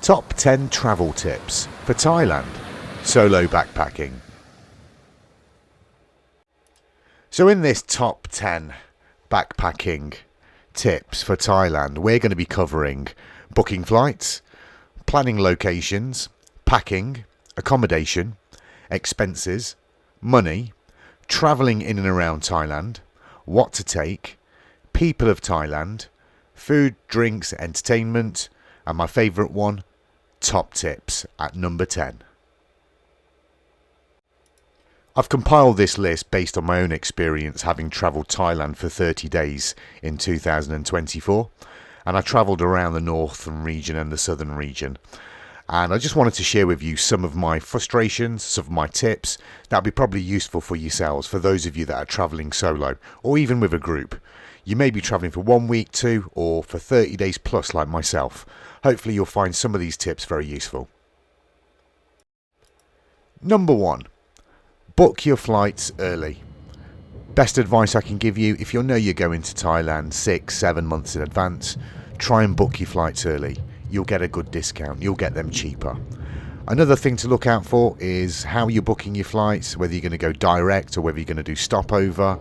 Top 10 travel tips for Thailand, solo backpacking. So in this top 10 backpacking tips for Thailand, we're going to be covering booking flights, planning locations, packing, accommodation, expenses, money, travelling in and around Thailand, what to take, people of Thailand, food, drinks, entertainment, and my favourite one, top tips at number 10. I've compiled this list based on my own experience having travelled Thailand for 30 days in 2024, and I travelled around the northern region and the southern region, and I just wanted to share with you some of my frustrations, some of my tips that will be probably useful for yourselves, for those of you that are travelling solo or even with a group. You may be travelling for 1 week, 2, or for 30 days plus like myself. Hopefully you'll find some of these tips very useful. Number 1. Book your flights early. Best advice I can give you, if you know you're going to Thailand 6-7 months in advance, try and book your flights early. You'll get a good discount, you'll get them cheaper. Another thing to look out for is how you're booking your flights, whether you're going to go direct or whether you're going to do stopover.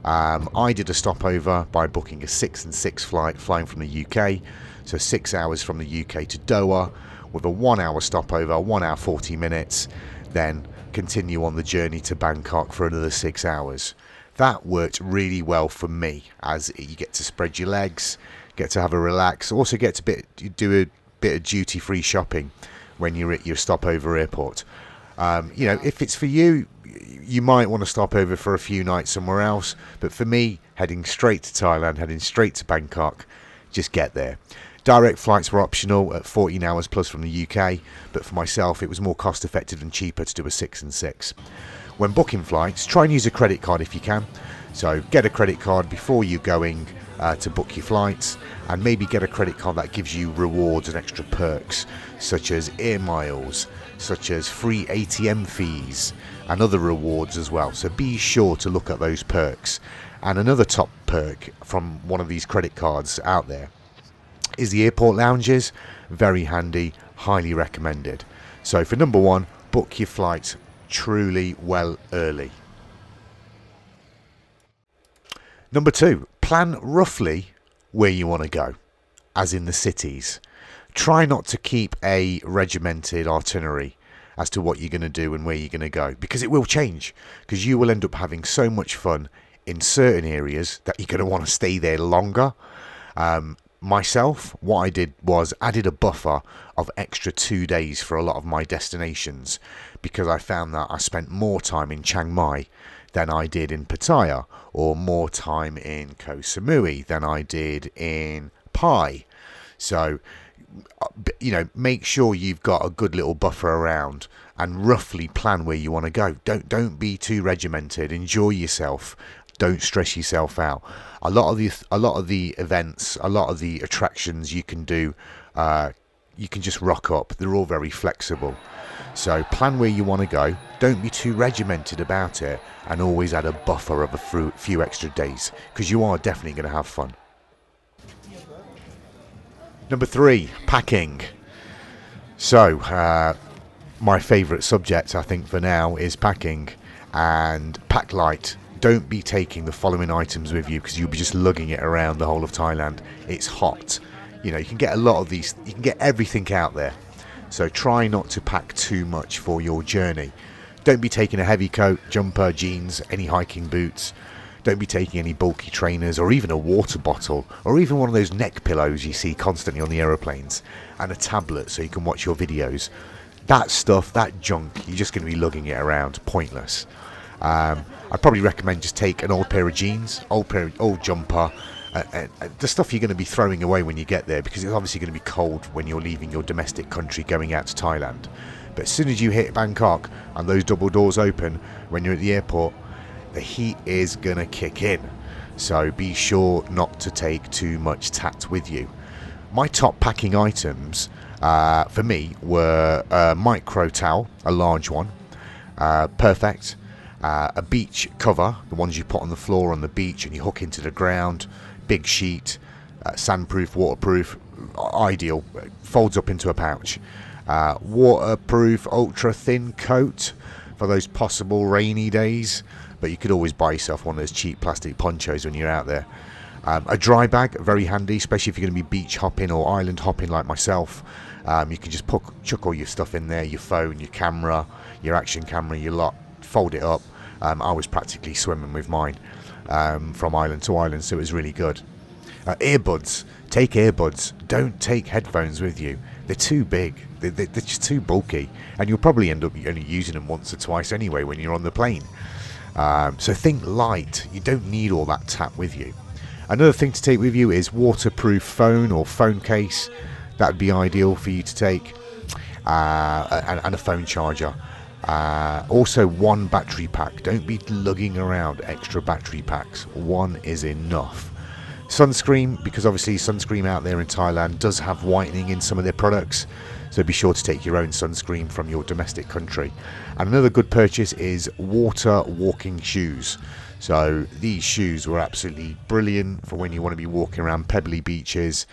I did a stopover by booking a 6 and 6 flight flying from the UK, so 6 hours from the UK to Doha, with a 1 hour stopover, 1 hour 40 minutes, then continue on the journey to Bangkok for another 6 hours. That worked really well for me, as you get to spread your legs, get to have a relax, also get to do a bit of duty-free shopping when you're at your stopover airport. If it's for you, you might want to stop over for a few nights somewhere else, but for me, heading straight to Thailand, heading straight to Bangkok, just get there. Direct flights were optional at 14 hours plus from the UK, but for myself it was more cost effective and cheaper to do a 6 and 6. When booking flights, try and use a credit card if you can. So get a credit card before you're going to book your flights, and maybe get a credit card that gives you rewards and extra perks, such as air miles, such as free ATM fees, and other rewards as well. So be sure to look at those perks. And another top perk from one of these credit cards out there is the airport lounges. Very handy, highly recommended. So for number 1, book your flights truly well early. Number 2, plan roughly where you want to go, as in the cities. Try not to keep a regimented itinerary as to what you're going to do and where you're going to go, because it will change, because you will end up having so much fun in certain areas that you're going to want to stay there longer. Myself, what I did was added a buffer of extra 2 days for a lot of my destinations, because I found that I spent more time in Chiang Mai than I did in Pattaya, or more time in Koh Samui than I did in Pai. So, make sure you've got a good little buffer around and roughly plan where you want to go. Don't be too regimented. Enjoy yourself. Don't stress yourself out. A lot of the events, a lot of the attractions you can do, you can just rock up. They're all very flexible. So plan where you want to go. Don't be too regimented about it, and always add a buffer of a few extra days, because you are definitely going to have fun. Number 3, packing. So my favourite subject, I think, for now is packing, and pack light. Don't be taking the following items with you, because you'll be just lugging it around the whole of Thailand. It's hot. You can get a lot of these, you can get everything out there. So try not to pack too much for your journey. Don't be taking a heavy coat, jumper, jeans, any hiking boots. Don't be taking any bulky trainers, or even a water bottle, or even one of those neck pillows you see constantly on the aeroplanes, and a tablet so you can watch your videos. That stuff, that junk, you're just going to be lugging it around, pointless. I'd probably recommend just take an old pair of jeans, old jumper, the stuff you're going to be throwing away when you get there, because it's obviously going to be cold when you're leaving your domestic country going out to Thailand. But as soon as you hit Bangkok and those double doors open when you're at the airport, the heat is going to kick in. So be sure not to take too much tat with you. My top packing items for me were a micro towel, a large one, perfect, a beach cover, the ones you put on the floor on the beach and you hook into the ground, big sheet, sandproof, waterproof, ideal. Folds up into a pouch. Waterproof, ultra thin coat for those possible rainy days, but you could always buy yourself one of those cheap plastic ponchos when you're out there. A dry bag, very handy, especially if you're going to be beach hopping or island hopping like myself. You can just chuck all your stuff in there, your phone, your camera, your action camera, your lot, fold it up. I was practically swimming with mine from island to island, so it was really good. Earbuds. Take earbuds. Don't take headphones with you. They're too big. They're just too bulky, and you'll probably end up only using them once or twice anyway when you're on the plane. So think light. You don't need all that tap with you. Another thing to take with you is waterproof phone or phone case. That would be ideal for you to take, and a phone charger. Also, one battery pack. Don't be lugging around extra battery packs. One is enough. Sunscreen, because obviously sunscreen out there in Thailand does have whitening in some of their products, so be sure to take your own sunscreen from your domestic country. And another good purchase is water walking shoes. So these shoes were absolutely brilliant for when you want to be walking around pebbly beaches,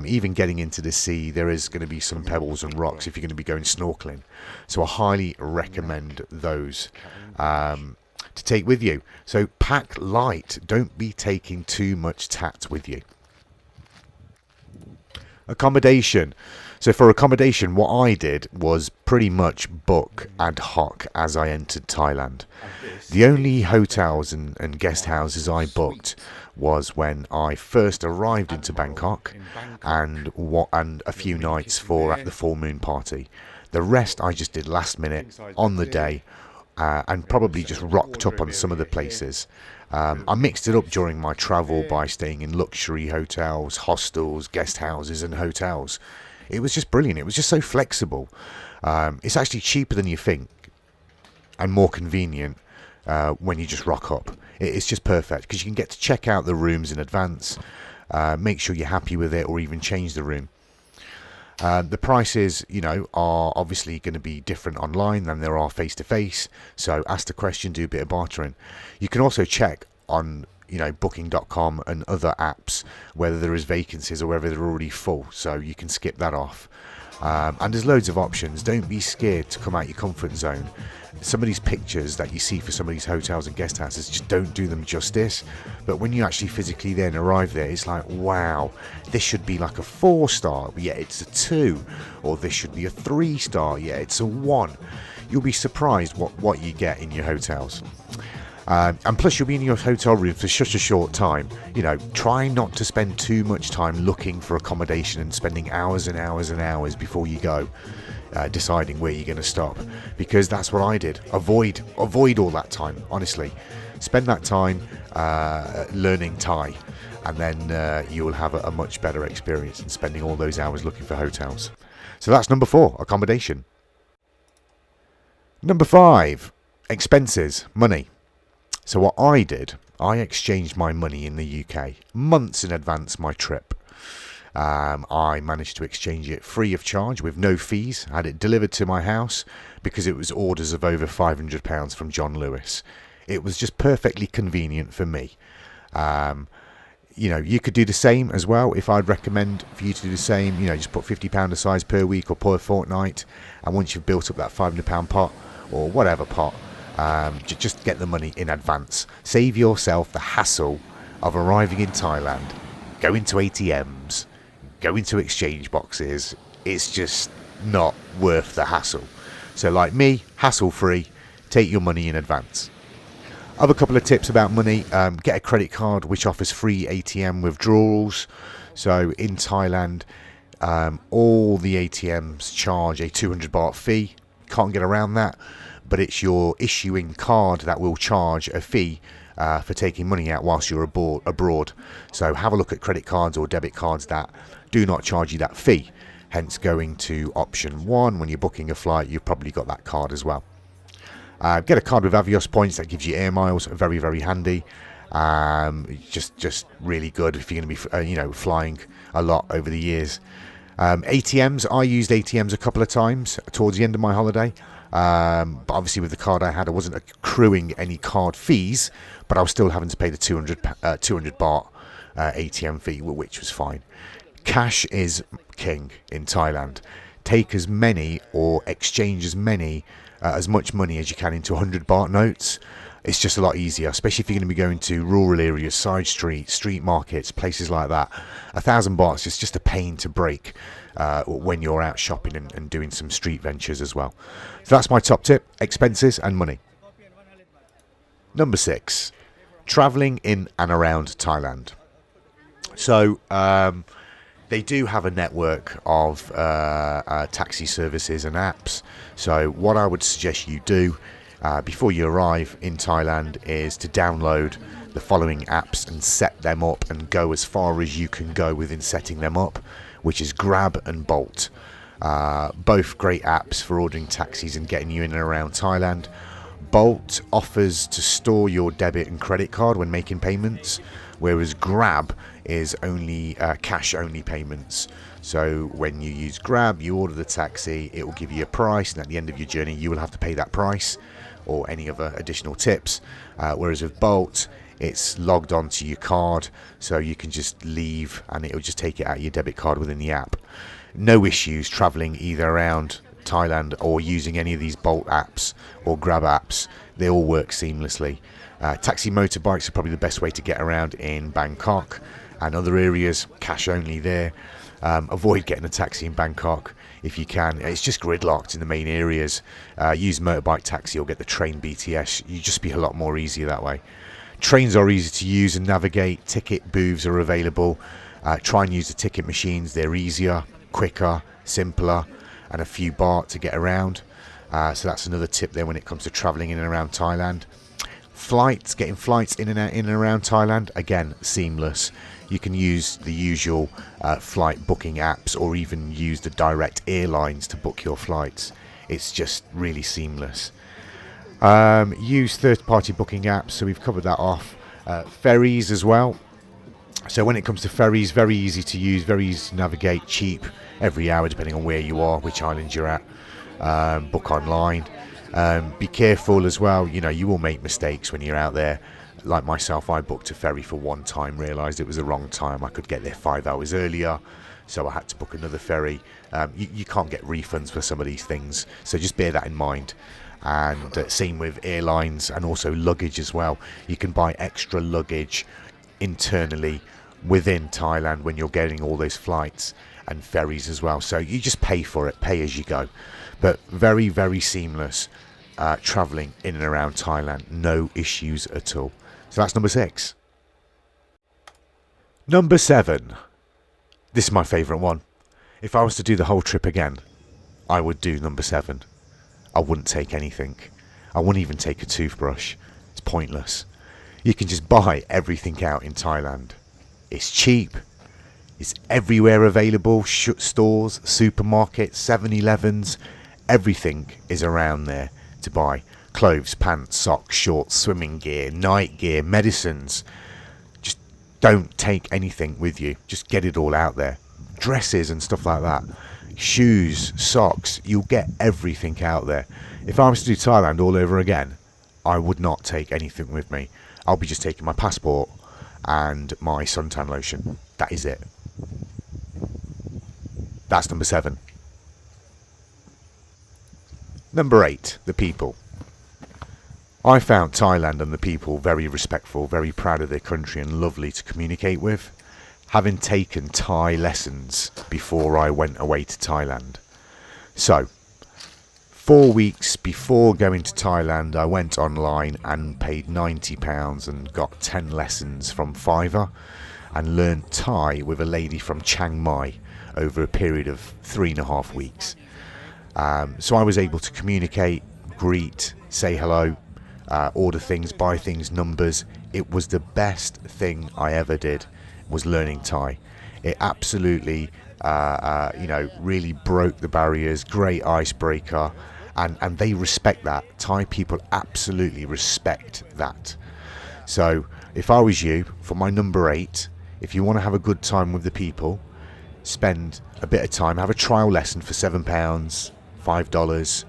even getting into the sea. There is going to be some pebbles and rocks if you're going to be going snorkeling, so I highly recommend those to take with you. So pack light. Don't be taking too much tat with you. Accommodation. So for accommodation, what I did was pretty much book ad hoc as I entered Thailand. The only hotels and guest houses I booked was when I first arrived into Bangkok, and a few nights for at the full moon party. The rest I just did last minute on the day, and probably just rocked up on some of the places. I mixed it up during my travel by staying in luxury hotels, hostels, guest houses and hotels. It was just brilliant. It was just so flexible. It's actually cheaper than you think and more convenient when you just rock up. It's just perfect because you can get to check out the rooms in advance, make sure you're happy with it, or even change the room. The prices, are obviously going to be different online than there are face-to-face. So ask the question, do a bit of bartering. You can also check on booking.com and other apps whether there is vacancies or whether they're already full, so you can skip that off. And there's loads of options. Don't be scared to come out your comfort zone. Some of these pictures that you see for some of these hotels and guest houses just don't do them justice, but when you actually physically then arrive there, it's like, wow, this should be like a 4-star, yeah, it's a 2, or this should be a 3-star, yeah, it's a 1. You'll be surprised what you get in your hotels. And plus you'll be in your hotel room for such a short time. Try not to spend too much time looking for accommodation and spending hours and hours and hours before you go deciding where you're going to stop, because that's what I did. Avoid all that time, honestly. Spend that time learning Thai, and then you will have a much better experience than spending all those hours looking for hotels. So that's number 4, accommodation. Number 5, expenses, money. So what I did, I exchanged my money in the UK months in advance my trip. I managed to exchange it free of charge with no fees. I had it delivered to my house because it was orders of over £500 from John Lewis. It was just perfectly convenient for me. You could do the same as well. If I'd recommend for you to do the same, just put £50 aside per week or per fortnight, and once you've built up that £500 pot or whatever pot, just get the money in advance. Save yourself the hassle of arriving in Thailand, going to ATMs, going to exchange boxes. It's just not worth the hassle. So like me, hassle free, take your money in advance. Other couple of tips about money: get a credit card which offers free ATM withdrawals. So in Thailand, all the ATMs charge a 200 baht fee. Can't get around that, but it's your issuing card that will charge a fee for taking money out whilst you're abroad. So have a look at credit cards or debit cards that do not charge you that fee. Hence going to option 1 when you're booking a flight, you've probably got that card as well. Get a card with Avios points that gives you air miles. Very, very handy. Just really good if you're going to be flying a lot over the years. ATMs, I used ATMs a couple of times towards the end of my holiday. But obviously with the card I had, I wasn't accruing any card fees, but I was still having to pay the 200 baht ATM fee, which was fine. Cash is king in Thailand. Take as many or exchange as much money as you can into 100 baht notes. It's just a lot easier, especially if you're going to be going to rural areas, side streets, street markets, places like that. 1,000 bahts is just a pain to break when you're out shopping and doing some street ventures as well. So that's my top tip: expenses and money. Number 6, traveling in and around Thailand. So they do have a network of taxi services and apps. So what I would suggest you do before you arrive in Thailand is to download the following apps and set them up and go as far as you can go within setting them up, which is Grab and Bolt. Both great apps for ordering taxis and getting you in and around Thailand. Bolt offers to store your debit and credit card when making payments, whereas Grab is only cash only payments. So when you use Grab, you order the taxi, it will give you a price, and at the end of your journey you will have to pay that price or any other additional tips, whereas with Bolt it's logged onto your card, so you can just leave and it will just take it out of your debit card within the app. No issues traveling either around Thailand or using any of these Bolt apps or Grab apps. They all work seamlessly. Taxi motorbikes are probably the best way to get around in Bangkok and other areas, cash only there. Avoid getting a taxi in Bangkok if you can. It's just gridlocked in the main areas. Use motorbike taxi or get the train BTS. You just be a lot more easier that way. Trains are easy to use and navigate. Ticket booths are available. Try and use the ticket machines. They're easier, quicker, simpler, and a few baht to get around. So that's another tip there when it comes to travelling in and around Thailand. Getting flights in and around Thailand, again, seamless. You can use the usual flight booking apps or even use the direct airlines to book your flights. It's just really seamless. Use third-party booking apps, so we've covered that off. Ferries as well. So when it comes to ferries, very easy to use, very easy to navigate, cheap every hour depending on where you are, which island you're at. Book online. Be careful as well, you will make mistakes when you're out there. Like myself, I booked a ferry for one time, realised it was the wrong time. I could get there 5 hours earlier, so I had to book another ferry. You can't get refunds for some of these things, so just bear that in mind. And same with airlines and also luggage as well. You can buy extra luggage internally within Thailand when you're getting all those flights and ferries as well. So you just pay for it, pay as you go. But very, very seamless travelling in and around Thailand. No issues at all. So that's number 6. Number 7. This is my favourite one. If I was to do the whole trip again, I would do number 7. I wouldn't take anything. I wouldn't even take a toothbrush. It's pointless. You can just buy everything out in Thailand. It's cheap. It's everywhere available. Stores, supermarkets, 7-Elevens. Everything is around there to buy. Clothes, pants, socks, shorts, swimming gear, night gear, medicines. Just don't take anything with you. Just get it all out there. Dresses and stuff like that. Shoes, socks, you'll get everything out there. If I was to do Thailand all over again, I would not take anything with me. I'll be just taking my passport and my suntan lotion. That is it. That's number 7. Number 8, the people. I found Thailand and the people very respectful, very proud of their country and lovely to communicate with, having taken Thai lessons before I went away to Thailand. So, 4 weeks before going to Thailand, I went online and paid £90 and got 10 lessons from Fiverr and learned Thai with a lady from Chiang Mai over a period of 3.5 weeks. So I was able to communicate, greet, say hello, order things, buy things, numbers. It was the best thing I ever did, was learning Thai. It absolutely, really broke the barriers, great icebreaker, and they respect that. Thai people absolutely respect that. So if I was you, for my number 8, if you want to have a good time with the people, spend a bit of time, have a trial lesson for £7, $5,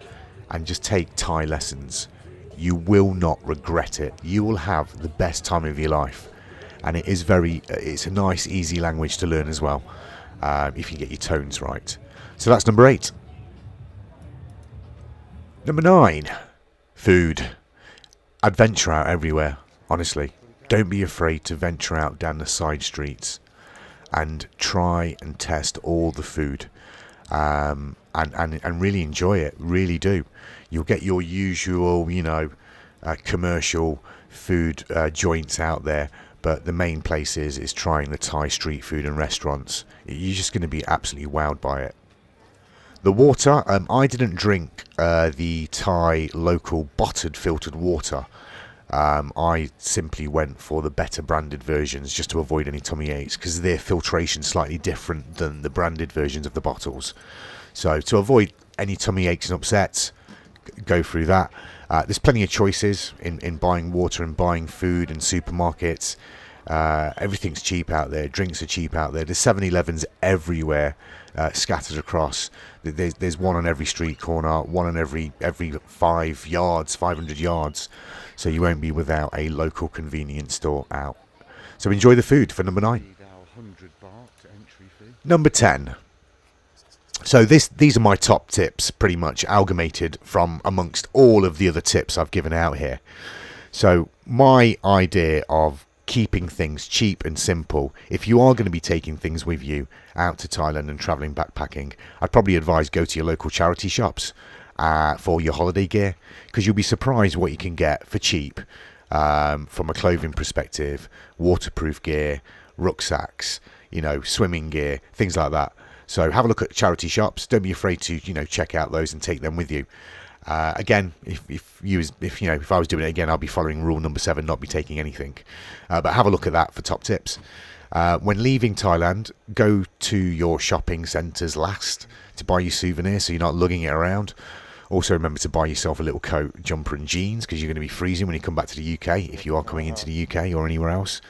and just take Thai lessons. You will not regret it. You will have the best time of your life, and it's a nice, easy language to learn as well. if you get your tones right. So that's number 8. Number 9, food. I'd venture out everywhere, honestly. Don't be afraid to venture out down the side streets and try and test all the food, and really enjoy it. Really do. You'll get your usual, commercial food joints out there, but the main place is trying the Thai street food and restaurants. You're just going to be absolutely wowed by it. The water, I didn't drink the Thai local bottled filtered water. I simply went for the better branded versions just to avoid any tummy aches, because their filtration's slightly different than the branded versions of the bottles. So to avoid any tummy aches and upsets, go through that. There's plenty of choices in buying water and buying food in supermarkets. Everything's cheap out there. Drinks are cheap out there. There's 7-Elevens everywhere, scattered across. There's one on every street corner, one on every 500 yards. So you won't be without a local convenience store out. So enjoy the food for number 9. Number 10. So these are my top tips, pretty much amalgamated from amongst all of the other tips I've given out here. So my idea of keeping things cheap and simple, if you are going to be taking things with you out to Thailand and travelling backpacking, I'd probably advise go to your local charity shops for your holiday gear, because you'll be surprised what you can get for cheap, from a clothing perspective, waterproof gear, rucksacks, swimming gear, things like that. So have a look at charity shops. Don't be afraid to check out those and take them with you. Again, if I was doing it again, I'd be following rule number 7, not be taking anything. But have a look at that for top tips. When leaving Thailand, go to your shopping centres last to buy your souvenirs, so you're not lugging it around. Also remember to buy yourself a little coat, jumper and jeans, because you're going to be freezing when you come back to the UK, if you are coming into the UK or anywhere else.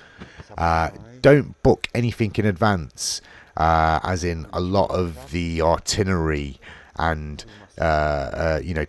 Don't book anything in advance, as in a lot of the itinerary and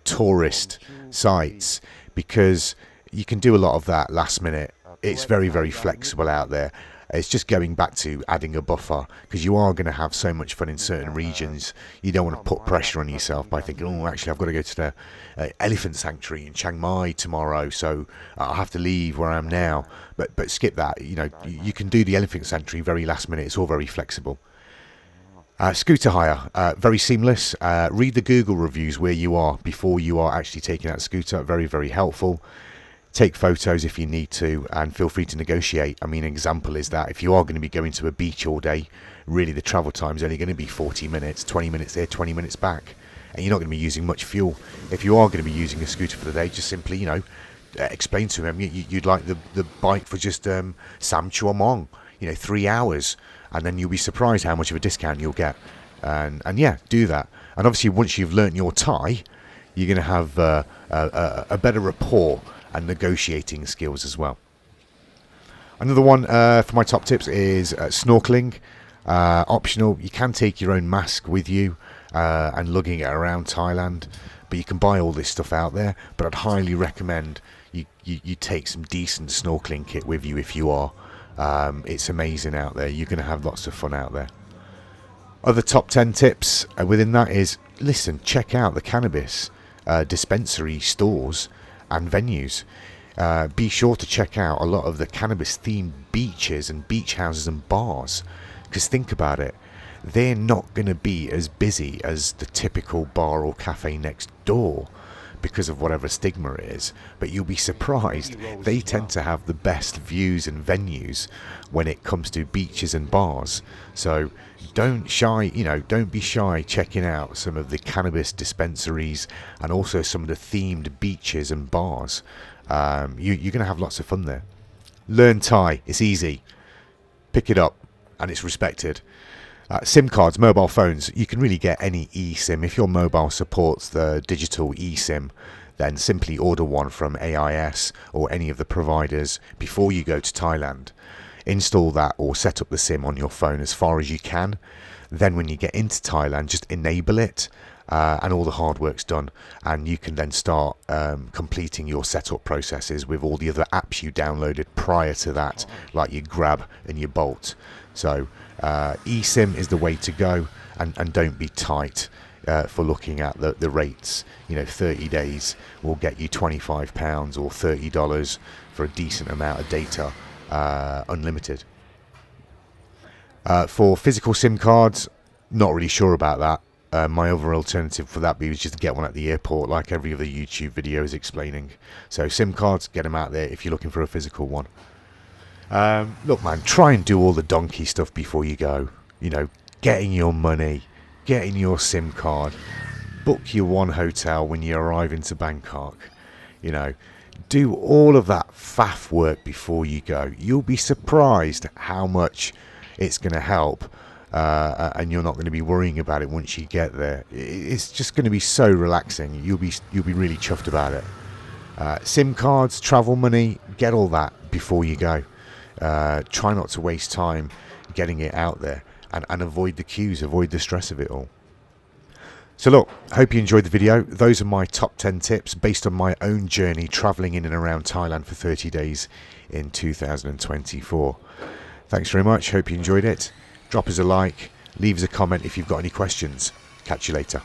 tourist sites, because you can do a lot of that last minute. It's very, very flexible out there. It's just going back to adding a buffer, because you are going to have so much fun in certain regions. You don't want to put pressure on yourself by thinking, oh, actually, I've got to go to the elephant sanctuary in Chiang Mai tomorrow, so I'll have to leave where I am now. But skip that. You can do the elephant sanctuary very last minute. It's all very flexible. Scooter hire, very seamless. Read the Google reviews where you are before you are actually taking out a scooter. Very, very helpful. Take photos if you need to, and feel free to negotiate. I mean, an example is that if you are going to be going to a beach all day, really the travel time is only going to be 40 minutes, 20 minutes there, 20 minutes back, and you're not going to be using much fuel. If you are going to be using a scooter for the day, just simply, explain to him you'd like the bike for just Sam Chua Mong, 3 hours, and then you'll be surprised how much of a discount you'll get. And yeah, do that. And obviously, once you've learnt your Thai, you're going to have a better rapport and negotiating skills as well. Another one for my top tips is snorkeling. Optional. You can take your own mask with you and lugging it around Thailand, but you can buy all this stuff out there. But I'd highly recommend you take some decent snorkeling kit with you if you are. It's amazing out there. You're going to have lots of fun out there. Other top 10 tips within that is, listen, check out the cannabis dispensary stores and venues. Be sure to check out a lot of the cannabis themed beaches and beach houses and bars, because think about it, they're not going to be as busy as the typical bar or cafe next door because of whatever stigma it is, but you'll be surprised, they tend to have the best views and venues when it comes to beaches and bars. So don't be shy checking out some of the cannabis dispensaries and also some of the themed beaches and bars. You're going to have lots of fun there. Learn Thai, it's easy. Pick it up and it's respected. SIM cards, mobile phones, you can really get any eSIM. If your mobile supports the digital eSIM, then simply order one from AIS or any of the providers before you go to Thailand. Install that or set up the SIM on your phone as far as you can. Then when you get into Thailand, just enable it, and all the hard work's done, and you can then start completing your setup processes with all the other apps you downloaded prior to that, like your Grab and your Bolt. So eSIM is the way to go, and don't be tight for looking at the rates. 30 days will get you £25 or $30 for a decent amount of data, unlimited. For physical SIM cards, not really sure about that. My other alternative for that was just to get one at the airport, like every other YouTube video is explaining. So SIM cards, get them out there if you're looking for a physical one. Look, man, try and do all the donkey stuff before you go. Getting your money, getting your SIM card, book your one hotel when you arrive into Bangkok. Do all of that faff work before you go. You'll be surprised how much it's going to help, and you're not going to be worrying about it once you get there. It's just going to be so relaxing. You'll be really chuffed about it. SIM cards, travel money, get all that before you go. Try not to waste time getting it out there, and avoid the queues, avoid the stress of it all. So look, hope you enjoyed the video. Those are my top 10 tips based on my own journey traveling in and around Thailand for 30 days in 2024. Thanks very much. Hope you enjoyed it. Drop us a like, leave us a comment if you've got any questions. Catch you later.